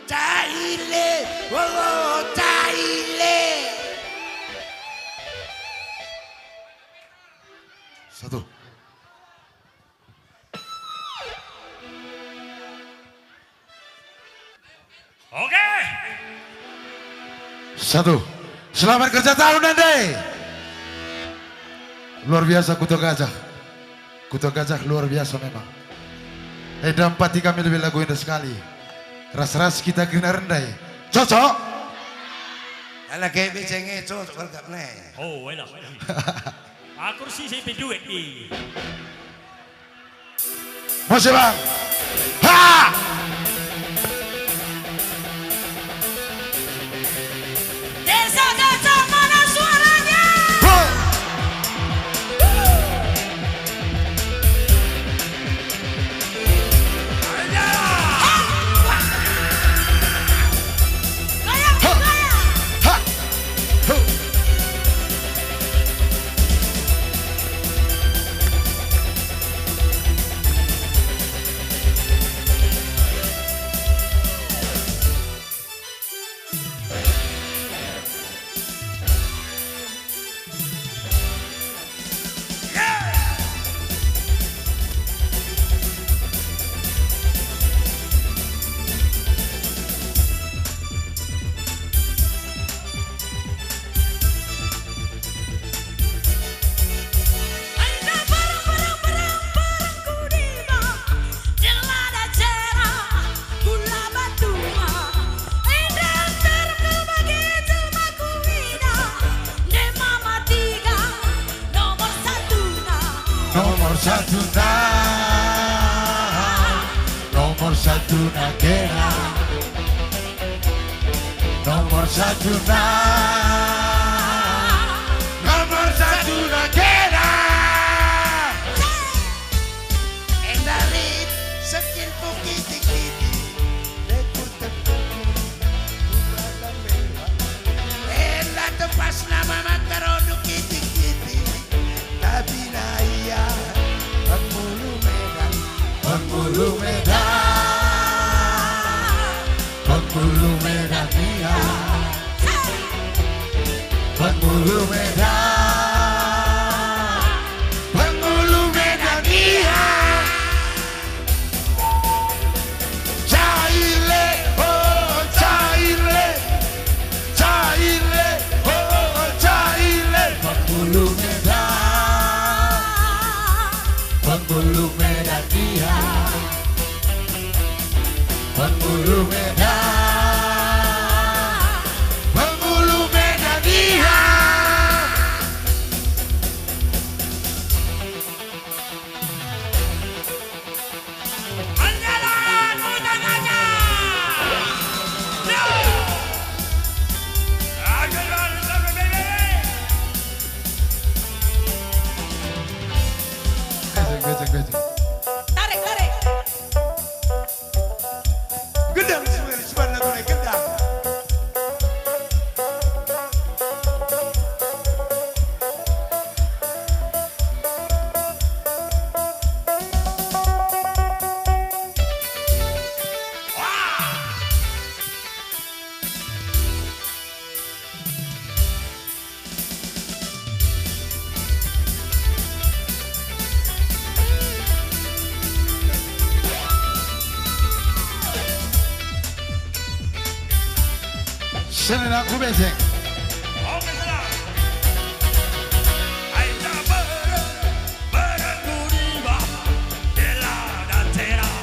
Caile, oh caile. Satu. Oke. Satu. Selamat kerja tahun Ande. Luar biasa Kuto Gajah. Kuto Gajah luar biasa memang. Dampati kami lebih lagu indah sekali. Ras-ras kita kena rendai. Cocok. Ala kayak becengnya cocok kalau nih. Oh, enak. Aku sih saya duit ni. Masih bang. Ha! Desa Gajah mana suaranya? Ho! Goyang, goyang. Ha! Ho! Anda barang kudima, jelada cerah, gula batua. Anda terbagi jelma kuina, de mama tiga, nomor satu nah. Nomor satu nomor satu kena. Nomor satu nomor satu kena. Endarit sekian pukiti-kiti. Dekur tepuk. Bukan mewah. Enda tepas nama makarodu kiti-kiti. Tapi na iya. Penghulu Medan. Penghulu Medan, Penghulu Medan dia, Penghulu Medan, Penghulu Medan dia. Caile, oh Caile, Caile, oh Caile. Penghulu Medan, Penghulu Medan dia, Penghulu Medan, Penghulu Medan dia. Anjalan mutangannya. No. Anjalan baby. Gajah. Tarik, tarik. Gedang sebenarnya lagu ini gedang. Sini aku becek. Oke salah. Aida berkudiba, jelada cerah,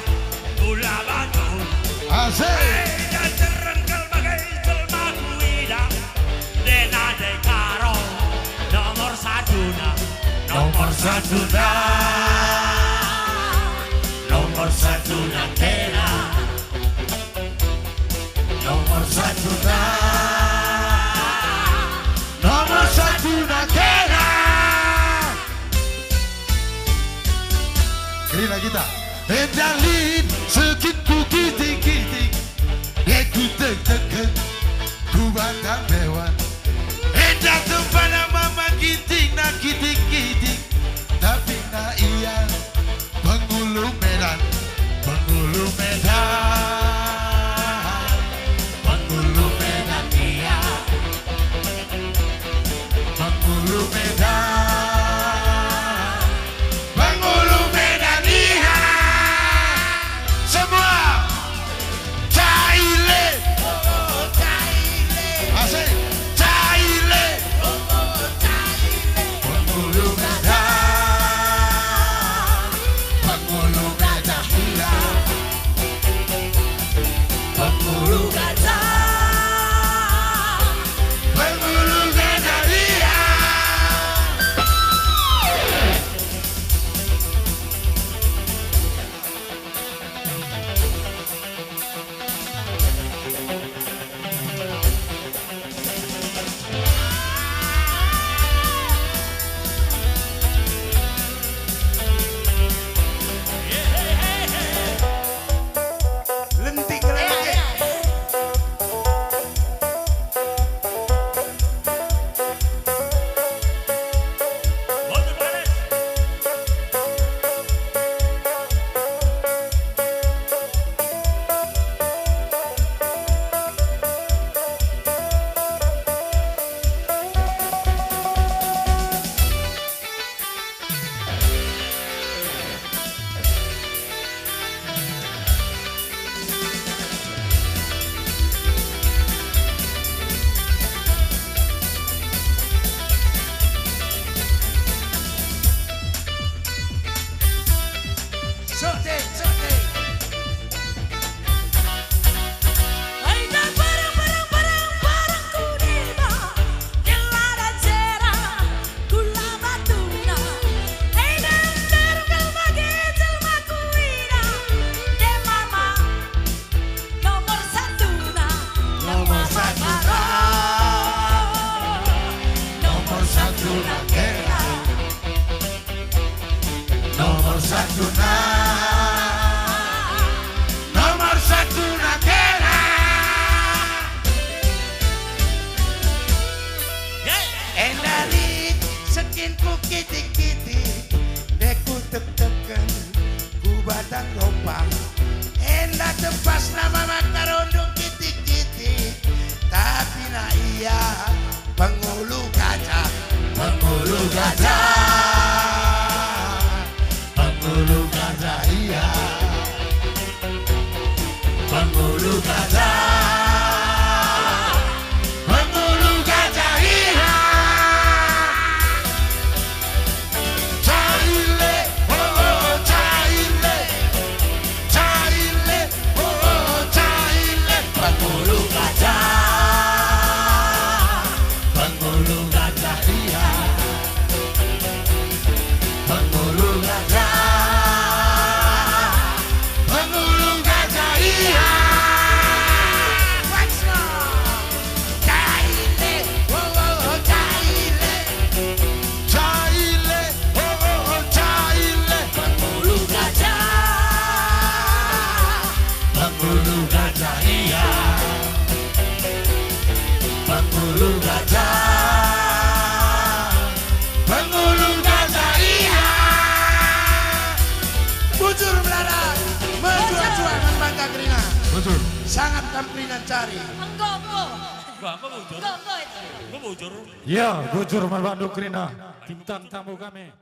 gula batu. Asik. Aida terengkel bagai jelma kuida, dena de karo, nomor satu nah, Nomor satu nomor satu kena. Nomor satu nomor satu kena. Kelina kita. Endalin sekitu kitik-kitik. Aku tek-tek ku batang dewan. Endah tempat mama kitik na kitik-kitik. Tapi na iya Penghulu Medan, Penghulu Medan. iya. Penghulu gajah. Penghulu gajah. Penghulu gajah iya. Penghulu gajah. Penghulu gajah iya. Caile, oh caile. Caile, oh caile. Penghulu gajah. Penghulu gajah iya. Penghulu gajah. Penghulu gajah iya. Caile, oh caile. Caile, oh caile. Penghulu gajah. Penghulu gajah iya. Penghulu gajah. Penghulu gajah iya. Bujur melarat, menjual-jual membangga kerina. Betul. Sangat kamplinan cari. Enggak. Gua apa bujur? Enggak itu. Gua bujur. Ya, Bujur Malbando Krina, bintang tamu kami.